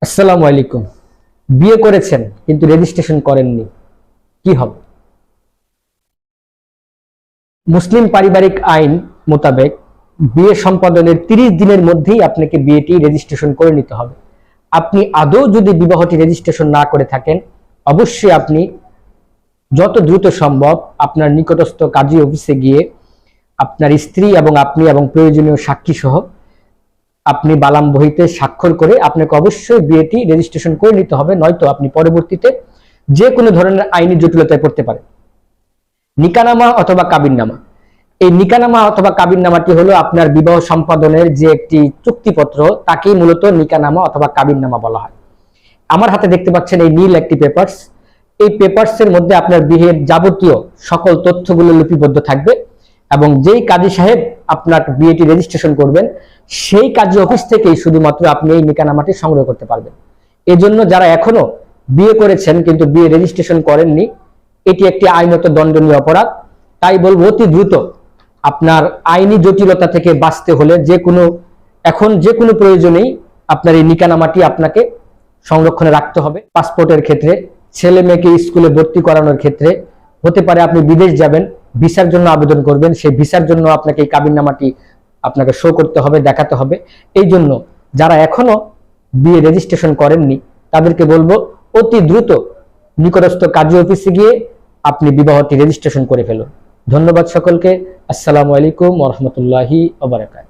আসসালামু আলাইকুম। বিয়ে করেছেন কিন্তু রেজিস্ট্রেশন করেননি, কি হবে? মুসলিম পারিবারিক আইন মোতাবেক বিয়ে সম্পাদনের 30 দিনের মধ্যেই আপনাকে বিয়েটি রেজিস্ট্রেশন করে নিতে হবে। আপনি আদৌ যদি বিবাহটি রেজিস্ট্রেশন না করে থাকেন, অবশ্যই আপনি যত দ্রুত সম্ভব আপনার নিকটস্থ কাজী অফিসে গিয়ে আপনার স্ত্রী এবং আপনি এবং প্রয়োজনীয় সাক্ষী সহ আপনি বালাম বহিতে স্বাক্ষর করে আপনাকে অবশ্যই বিয়েটি রেজিস্ট্রেশন করে নিতে হবে, নয়তো আপনি পরবর্তীতে যে কোনো ধরনের আইনি জটিলতায় পড়তে পারেন। নিকানামা অথবা কাবিননামা, এই নিকানামা অথবা কাবিননামাটি হলো আপনার বিবাহ সম্পাদনের যে একটি চুক্তিপত্র, তাকেই মূলত নিকানামা অথবা কাবিননামা বলা হয়। আমার হাতে দেখতে পাচ্ছেন এই নীল একটি পেপারস। এই পেপারসের মধ্যে আপনার বিয়ের যাবতীয় সকল তথ্যগুলো লিপিবদ্ধ থাকবে এবং যেই কাজী সাহেব আপনার বিয়েটি রেজিস্ট্রেশন করবেন সেই কাজী অফিস থেকেই শুধুমাত্র আপনি এই নিকানামাটি সংগ্রহ করতে পারবেন। এজন্য যারা এখনো বিয়ে করেছেন কিন্তু বিয়ে রেজিস্ট্রেশন করেননি, এটি একটি আইনত দণ্ডনীয় অপরাধ। তাই বলবো অতি দ্রুত আপনার আইনি জটিলতা থেকে বাঁচতে হলে এখন যে কোনো প্রয়োজনেই আপনার এই নিকানামাটি আপনাকে সংরক্ষণে রাখতে হবে। পাসপোর্টের ক্ষেত্রে, ছেলে মেয়েকে স্কুলে ভর্তি করানোর ক্ষেত্রে, হতে পারে আপনি বিদেশ যাবেন, ভিসার জন্য আবেদন করবেন, সেই ভিসার জন্য আপনাকে এই কাবিননামাটি আপনাকে শো করতে হবে, দেখাতে হবে। এই জন্য যারা এখনো বিয়ে রেজিস্ট্রেশন করেননি তাদেরকে বলবো অতি দ্রুত নিকটস্থ কাজী অফিসে গিয়ে আপনি বিবাহটি রেজিস্ট্রেশন করে ফেলুন। ধন্যবাদ সকলকে। আসসালামু আলাইকুম ওয়া রাহমাতুল্লাহি ওয়া বারাকাতুহু।